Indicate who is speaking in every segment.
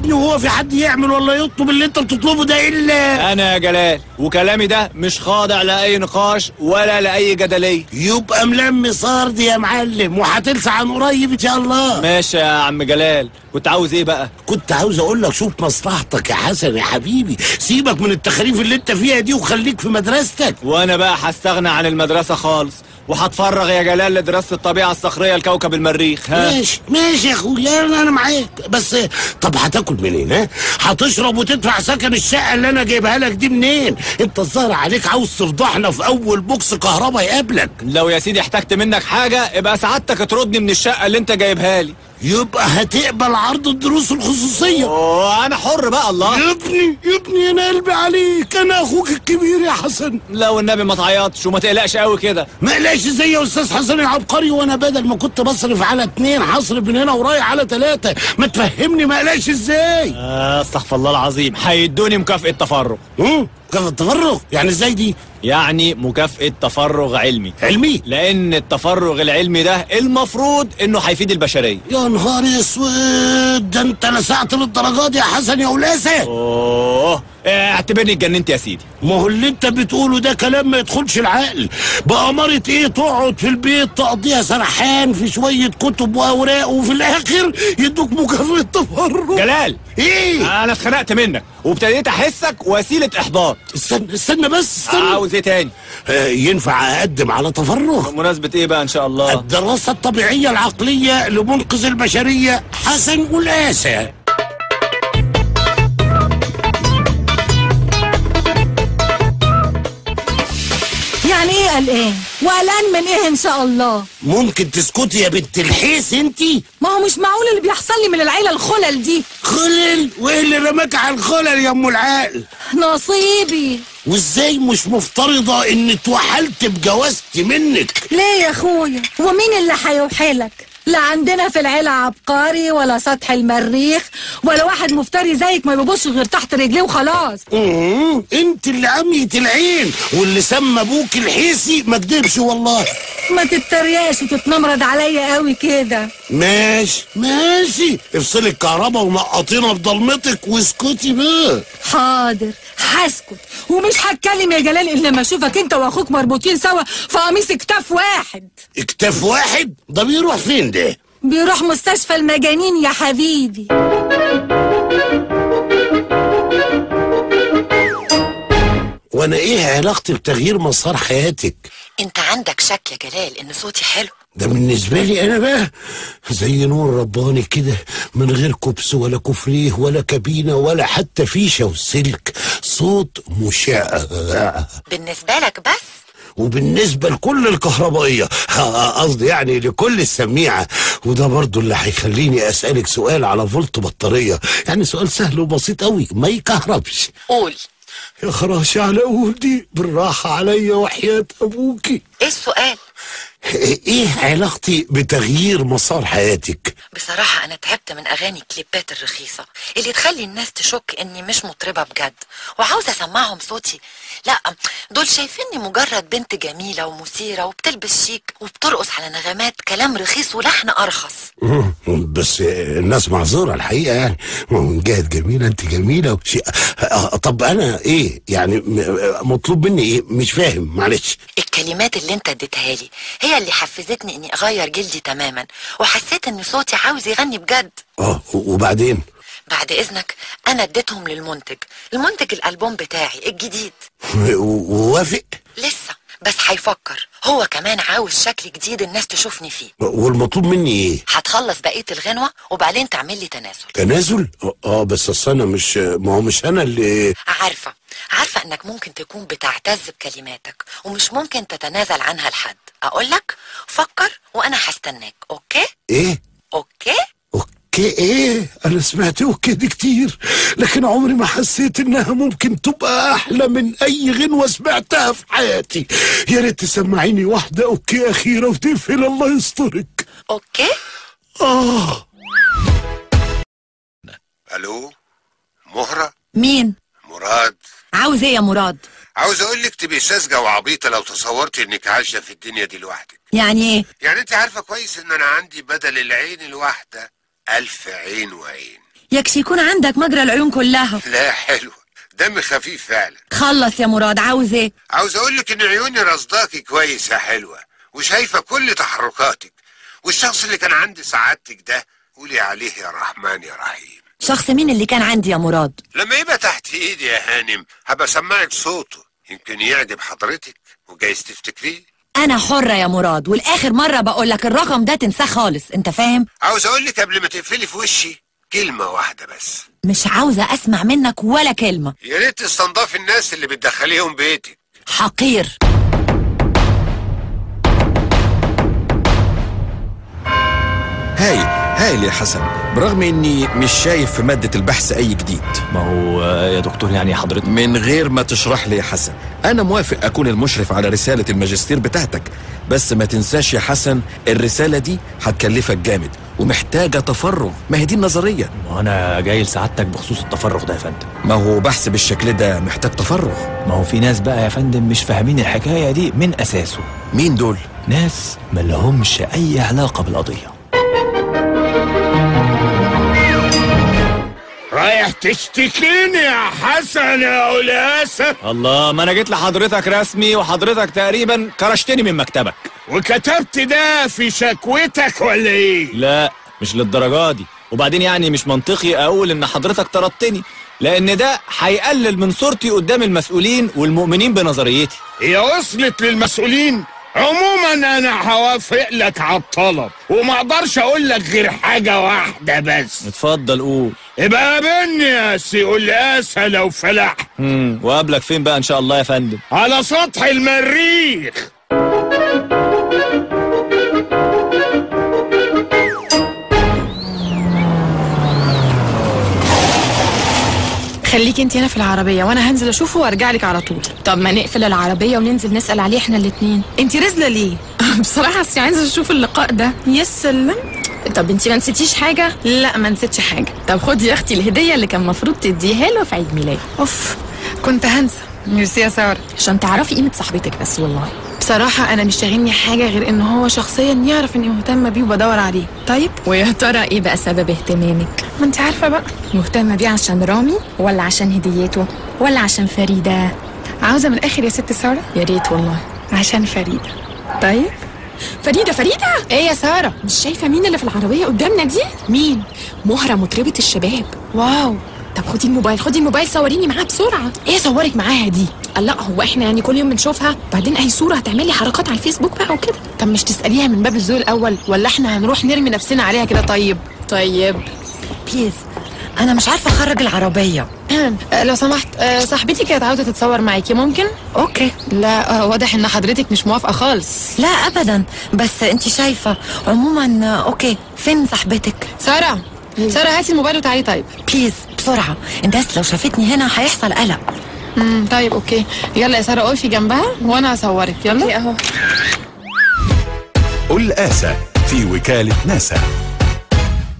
Speaker 1: ابني، وهو في حد يعمل ولا يطلب اللي انت بتطلبه ده الا
Speaker 2: انا يا جلال، وكلامي ده مش خاضع لاي نقاش ولا لاي جدليه.
Speaker 1: يبقى ملم صارد يا معلم، وهتلسع عن قريب ان شاء الله.
Speaker 2: ماشي يا عم جلال، كنت عاوز ايه بقى؟
Speaker 1: كنت عاوز اقول لك شوف مصلحتك يا حسن يا حبيبي، سيبك من التخاريف اللي انت فيها دي وخليك في مدرستك.
Speaker 2: وانا بقى هستغنى عن المدرسه خالص، وهتفرغ يا جلال لدراسه الطبيعه الصخريه لكوكب المريخ. ها
Speaker 1: ماشي يا اخويا، انا معاك، بس طب هتاكل منين؟ ها هتشرب وتدفع سكن الشقه اللي انا جايبها لك دي منين؟ انت الظاهر عليك عاوز تفضحنا في اول بوكس كهرباء يقابلك.
Speaker 2: لو يا سيدي احتجت منك حاجه ابقى سعادتك تردني من الشقه اللي انت جايبها لي.
Speaker 1: يبقى هتقبل عرض الدروس الخصوصيه.
Speaker 2: انا حر بقى. الله
Speaker 1: يا ابني انا قلبي عليك، انا اخوك الكبير يا حسن.
Speaker 2: لو النبي ما تعيطش وما تقلقش قوي كده.
Speaker 1: ما قلقش زي يا استاذ حسن العبقري، وانا بدل ما كنت بصرف على 2 هصرف من هنا ورايح على 3. ما تفهمني ما قلقش ازاي؟
Speaker 2: استغفر الله العظيم، هيدوني مكافأة تفرغ.
Speaker 1: مكافأة تفرغ؟ يعني ازاي دي؟
Speaker 2: يعني مكافأة تفرغ علمي. لأن التفرغ العلمي ده المفروض إنه هيفيد البشرية.
Speaker 1: يا نهار اسود، ده أنت لسعت للدرجات دي يا حسن يا ولاسة.
Speaker 2: اعتبرني اتجننت يا سيدي.
Speaker 1: ما هو اللي أنت بتقوله ده كلام ما يدخلش العقل. بأمارة إيه تقعد في البيت تقضيها سرحان في شوية كتب وأوراق وفي الآخر يدوك مكافأة تفرغ؟
Speaker 2: جلال،
Speaker 1: إيه؟
Speaker 2: أنا اتخنقت منك وابتديت أحسك وسيلة إحباط.
Speaker 1: استنى بس استنى.
Speaker 2: عاوز إيه تاني؟
Speaker 1: ينفع أقدم على تفرغ؟
Speaker 2: بمناسبة إيه بقى إن شاء الله؟
Speaker 1: الدراسة الطبيعية العقلية لمنقذ البشرية حسن ولاسة.
Speaker 3: يعني ايه قلقان؟ وقلقان من ايه ان شاء الله؟
Speaker 1: ممكن تسكتي يا بنت الحيس انتي؟
Speaker 3: ما هو مش معقول اللي بيحصل لي من العيله الخلل دي.
Speaker 1: خلل؟ وايه اللي رماك على الخلل يا ام العقل؟
Speaker 3: نصيبي.
Speaker 1: وازاي مش مفترضه ان اتوحلت بجوازتي منك؟
Speaker 3: ليه يا اخويا؟ ومين اللي هيوحلك؟ لا عندنا في العيله عبقري ولا سطح المريخ ولا واحد مفتري زيك ما بيبصش غير تحت رجليه وخلاص.
Speaker 1: انت اللي عمية العين، واللي سمى ابوك الحيسي ما كدبش والله.
Speaker 3: ما تتريقش وتتنمرض عليا قوي كده.
Speaker 1: ماشي افصلي الكهرباء ونقطينا بضلمتك واسكتي بقى.
Speaker 3: حاضر هسكت، ومش هتكلم يا جلال الا لما اشوفك انت واخوك مربوطين سوا في قميص اكتاف واحد.
Speaker 1: اكتاف واحد؟ ده بيروح فين ده؟
Speaker 3: بيروح مستشفى المجانين يا حبيبي.
Speaker 1: وانا ايه علاقتي بتغيير مسار حياتك؟
Speaker 4: انت عندك شك يا جلال ان صوتي حلو؟
Speaker 1: ده بالنسبة لي أنا بقى زي نور رباني كده، من غير كبس ولا كفريه ولا كابينة ولا حتى فيشة وسلك، صوت مشع.
Speaker 4: بالنسبة لك بس؟
Speaker 1: وبالنسبة لكل الكهربائية، قصدي يعني لكل السميعة. وده برضو اللي هيخليني أسألك سؤال على فولت بطارية، يعني سؤال سهل وبسيط قوي ما يكهربش.
Speaker 4: قول.
Speaker 1: يا خراشي على قولي، بالراحة عليا وحياة أبوكي.
Speaker 4: إيه السؤال؟
Speaker 1: ايه علاقتي بتغيير مسار حياتك؟
Speaker 4: بصراحة أنا تعبت من أغاني الكليبات الرخيصة اللي تخلي الناس تشك إني مش مطربة بجد، وعاوزة أسمعهم صوتي. لا، دول شايفيني مجرد بنت جميلة ومثيرة وبتلبس شيك وبترقص على نغمات كلام رخيص ولحن أرخص.
Speaker 1: بس الناس معذورة الحقيقة، يعني من جهة جميلة انت جميلة طب أنا ايه يعني مطلوب مني ايه؟ مش فاهم معلش.
Speaker 4: الكلمات اللي انت اديتها لي هي اللي حفزتني اني اغير جلدي تماما، وحسيت ان صوتي عاوز يغني بجد.
Speaker 1: وبعدين؟
Speaker 4: بعد اذنك انا اديتهم للمنتج الالبوم بتاعي الجديد.
Speaker 1: ووافق؟
Speaker 4: لسه، بس هيفكر هو كمان عاوز شكل جديد الناس تشوفني فيه.
Speaker 1: والمطلوب مني ايه؟
Speaker 4: هتخلص بقية الغنوة وبعدين تعمل لي تنازل.
Speaker 1: تنازل؟ بس اصل انا ما هو مش انا اللي
Speaker 4: عارفة انك ممكن تكون بتعتز بكلماتك ومش ممكن تتنازل عنها لحد. اقولك فكر وانا هستناك. اوكي؟
Speaker 1: ايه؟
Speaker 4: اوكي
Speaker 1: ايه؟ انا سمعت اوكي دي كتير، لكن عمري ما حسيت انها ممكن تبقى احلى من اي غنوة سمعتها في حياتي. يا ريت تسمعيني واحدة اوكي اخيرة وتقفل، الله يسترك.
Speaker 4: اوكي.
Speaker 5: الو، مهرة؟
Speaker 3: مين؟
Speaker 5: مراد.
Speaker 3: عاوز ايه يا مراد؟
Speaker 5: عاوز اقول لك تبقي ساذجة وعبيطة لو تصورتي انك عايشة في الدنيا دي لوحدك.
Speaker 3: يعني ايه؟
Speaker 5: يعني انت عارفة كويس ان انا عندي بدل العين الواحدة 1000 عين وعين.
Speaker 3: يكشي يكون عندك مجرى العيون كلها.
Speaker 5: لا حلوة، دم خفيف فعلا.
Speaker 3: خلص يا مراد، عاوز ايه؟
Speaker 5: عاوز اقولك ان عيوني رصداكي كويس يا حلوة، وشايفة كل تحركاتك، والشخص اللي كان عند سعادتك ده قولي عليه يا رحمن يا رحيم.
Speaker 3: شخص مين اللي كان عندي يا مراد؟
Speaker 5: لما يبقى تحت ايدي يا هانم هبقى اسمعك صوته، يمكن يعجب حضرتك وجايز تفتكريه.
Speaker 3: انا حرة يا مراد، والاخر مرة بقولك الرقم ده تنساه خالص، انت فاهم؟
Speaker 5: عاوز اقولك قبل ما تقفلي في وشي كلمة واحدة بس.
Speaker 3: مش عاوزة اسمع منك ولا كلمة.
Speaker 5: يا ريت تستنضفي الناس اللي بتدخليهم بيتك.
Speaker 3: حقير.
Speaker 6: هايل يا حسن، برغم اني مش شايف في مادة البحث اي جديد.
Speaker 2: ما هو يا دكتور يعني حضرتك
Speaker 6: من غير ما تشرح لي يا حسن، انا موافق اكون المشرف على رسالة الماجستير بتاعتك، بس ما تنساش يا حسن الرسالة دي هتكلفك جامد ومحتاجة تفرغ. ما هي دي النظرية.
Speaker 2: ما انا جاي لسعادتك بخصوص التفرغ ده يا فندم.
Speaker 6: ما هو بحث بالشكل ده محتاج تفرغ.
Speaker 2: ما هو في ناس بقى يا فندم مش فاهمين الحكاية دي من اساسه.
Speaker 6: مين دول؟
Speaker 2: ناس ملهمش اي علاقة بالقضية.
Speaker 1: رايح تشتكيني يا حسن يا قلاسة؟
Speaker 2: الله، ما انا جيت لحضرتك رسمي وحضرتك تقريبا كرشتني من مكتبك.
Speaker 1: وكتبت ده في شكوتك ولا ايه؟
Speaker 2: لا مش للدرجة دي، وبعدين يعني مش منطقي اقول ان حضرتك طردتني، لان ده هيقلل من صورتي قدام المسؤولين والمؤمنين بنظريتي.
Speaker 1: هي وصلت للمسؤولين؟ عموما انا هوافق لك على الطلب، وما اقدرش اقول لك غير حاجه واحده بس.
Speaker 2: اتفضل قول.
Speaker 1: ابقى قابلني يا سي قلاسة لو فلحت.
Speaker 2: وقابلك فين بقى ان شاء الله يا فندم؟
Speaker 1: على سطح المريخ.
Speaker 7: خليكي انت هنا في العربية وانا هنزل اشوفه وارجع لك على طول.
Speaker 8: طب ما نقفل العربية وننزل نسأل عليه احنا الاتنين.
Speaker 7: انت رزلة ليه؟
Speaker 8: بصراحة اصلي عايزة اشوف اللقاء ده.
Speaker 7: يا سلام.
Speaker 8: طب انت ما نسيتيش حاجة؟
Speaker 7: لا ما نسيتش حاجة.
Speaker 8: طب خدي يا اختي الهدية اللي كان المفروض تديها له في عيد ميلادي.
Speaker 7: اوف كنت هنسى. ميرسي يا سارة،
Speaker 8: عشان تعرفي قيمة صاحبتك بس. والله
Speaker 7: بصراحة انا مش شاغلني حاجة غير ان هو شخصيا يعرف اني مهتمة بيه وبدور عليه. طيب
Speaker 8: ويا ترى ايه بقى سبب اهتمامك؟
Speaker 7: ما انت عارفة بقى.
Speaker 8: مهتمة بيه عشان رامي ولا عشان هديته ولا عشان فريدة؟
Speaker 7: عاوزة من الاخر يا ست سارة.
Speaker 8: يا ريت والله.
Speaker 7: عشان فريدة. طيب
Speaker 8: فريدة
Speaker 7: ايه يا سارة؟
Speaker 8: مش شايفة مين اللي في العربية قدامنا دي؟
Speaker 7: مين؟
Speaker 8: مهرة مطربة الشباب.
Speaker 7: واو.
Speaker 8: طب خدي الموبايل صوريني معاها بسرعة.
Speaker 7: ايه صورك معاها دي؟
Speaker 8: لا هو احنا يعني كل يوم بنشوفها، بعدين اي صورة هتعملي حركات على الفيسبوك بقى وكده.
Speaker 7: طب مش تسأليها من باب الذوق الاول ولا احنا هنروح نرمي نفسنا عليها كده؟ طيب
Speaker 3: بليز انا مش عارفة اخرج العربية.
Speaker 7: لو سمحت صاحبتي كانت عاوزة تتصور معاكي، ممكن؟
Speaker 3: اوكي.
Speaker 7: لا واضح ان حضرتك مش موافقة خالص.
Speaker 3: لا ابدا، بس انت شايفة. عموما اوكي، فين صاحبتك؟
Speaker 7: سارة هاتي الموبايل وتعالي. طيب
Speaker 3: بليز بسرعة، الناس لو شافتني هنا هيحصل قلق.
Speaker 7: طيب اوكي، يلا يا سارة اقفي جنبها وانا هصورك. يلا
Speaker 8: اهو.
Speaker 9: قلاسة في وكالة ناسا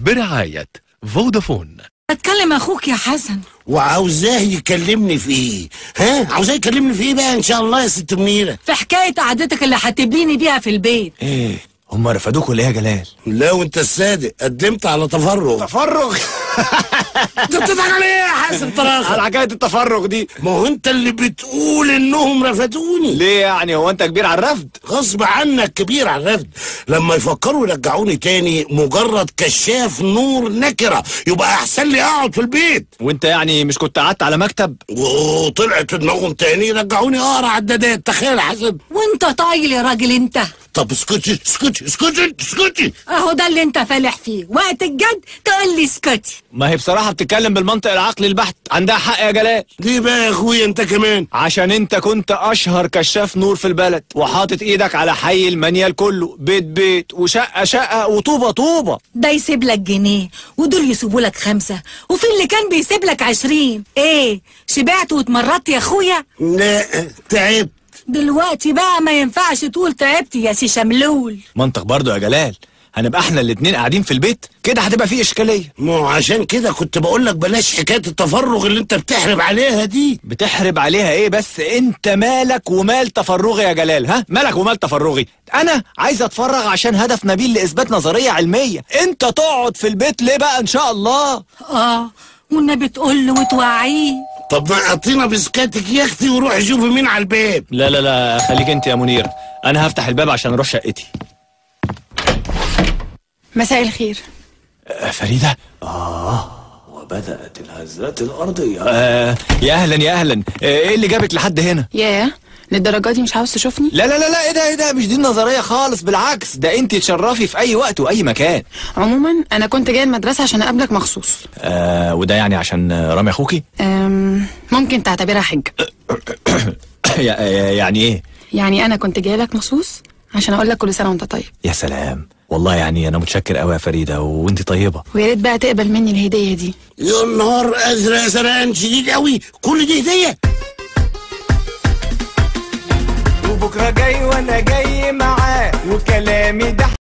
Speaker 9: برعاية فودافون.
Speaker 3: اتكلم اخوك يا حسن.
Speaker 1: وعاوزاه يكلمني في ايه؟ عاوزاه يكلمني في ايه بقى ان شاء الله يا ست منيرة؟
Speaker 3: في حكاية قعدتك اللي هتبيني بيها في البيت.
Speaker 2: ايه هم رفدوك ولا ايه يا جلال؟
Speaker 1: لا وانت الصادق قدمت على تفرغ. انت بتضحك على ايه يا حسن طراخة؟
Speaker 2: على حكاية التفرغ دي.
Speaker 1: ما هو انت اللي بتقول انهم رفدوني.
Speaker 2: ليه يعني؟ هو انت كبير على الرفض؟
Speaker 1: غصب عنك كبير على الرفض. لما يفكروا يرجعوني تاني مجرد كشاف نور نكرة يبقى احسن لي اقعد في البيت.
Speaker 2: وانت يعني مش كنت قعدت على مكتب؟
Speaker 1: وطلعت في دماغهم تاني يرجعوني اقرا عدادات. تخيل يا حسن.
Speaker 3: وانت طايل يا راجل انت.
Speaker 1: طب اسكتي.
Speaker 3: اهو ده اللي انت فالح فيه، وقت الجد تقول لي اسكتي.
Speaker 2: ما هي بصراحة بتتكلم بالمنطق العقلي البحت، عندها حق يا جلال.
Speaker 1: ليه بقى يا اخويا انت كمان؟
Speaker 2: عشان انت كنت اشهر كشاف نور في البلد، وحاطط ايدك على حي المنيل كله، بيت وشقة وطوبة.
Speaker 3: ده يسيب لك جنيه ودول يسيبوا لك 5، وفي اللي كان بيسيب لك 20. ايه شبعت واتمرطت يا اخويا؟
Speaker 1: لا تعبت.
Speaker 3: دلوقتي بقى ما ينفعش تقول تعبت يا سي شملول.
Speaker 2: منطق برضو يا جلال. هنبقى احنا الاتنين قاعدين في البيت كده، هتبقى فيه اشكاليه.
Speaker 1: ما هو عشان كده كنت بقول لك بلاش حكايه التفرغ اللي انت بتحرب عليها دي.
Speaker 2: بتحرب عليها ايه بس؟ انت مالك ومال تفرغي يا جلال؟ ها مالك ومال تفرغي؟ انا عايز اتفرغ عشان هدف نبيل لاثبات نظريه علميه. انت تقعد في البيت ليه بقى ان شاء الله؟
Speaker 3: والنبي تقول له وتوعيه.
Speaker 1: طب ما اعطينا بسكاتك يا اختي وروح شوفي مين على الباب.
Speaker 2: لا لا لا، خليك انت يا منير، انا هفتح الباب عشان اروح شقتي.
Speaker 7: مساء الخير.
Speaker 2: فريدة. وبدأت الهزات الأرضية. يا أهلا يا أهلا. إيه اللي جابك لحد هنا؟
Speaker 7: ياه، للدرجة دي مش عاوز تشوفني؟
Speaker 2: لا لا لا لا، إيه ده مش دي النظرية خالص، بالعكس ده أنت تشرفي في أي وقت وأي مكان.
Speaker 7: عموما أنا كنت جاي المدرسة عشان أقابلك مخصوص.
Speaker 2: وده يعني عشان رامي أخوكي؟
Speaker 7: ممكن تعتبرها حجة.
Speaker 2: يعني إيه؟
Speaker 7: يعني أنا كنت جاي لك مخصوص عشان أقول لك كل سنة وأنت طيب.
Speaker 2: يا سلام، والله يعني أنا متشكر قوي يا فريدة، وأنت طيبة.
Speaker 7: ويا ريت بقى تقبل مني الهدية دي.
Speaker 1: يا نهار أزرق زرقان شديد قوي، كل دي هدية؟
Speaker 10: وبكرة جاي وأنا جاي معاه، وكلامي ده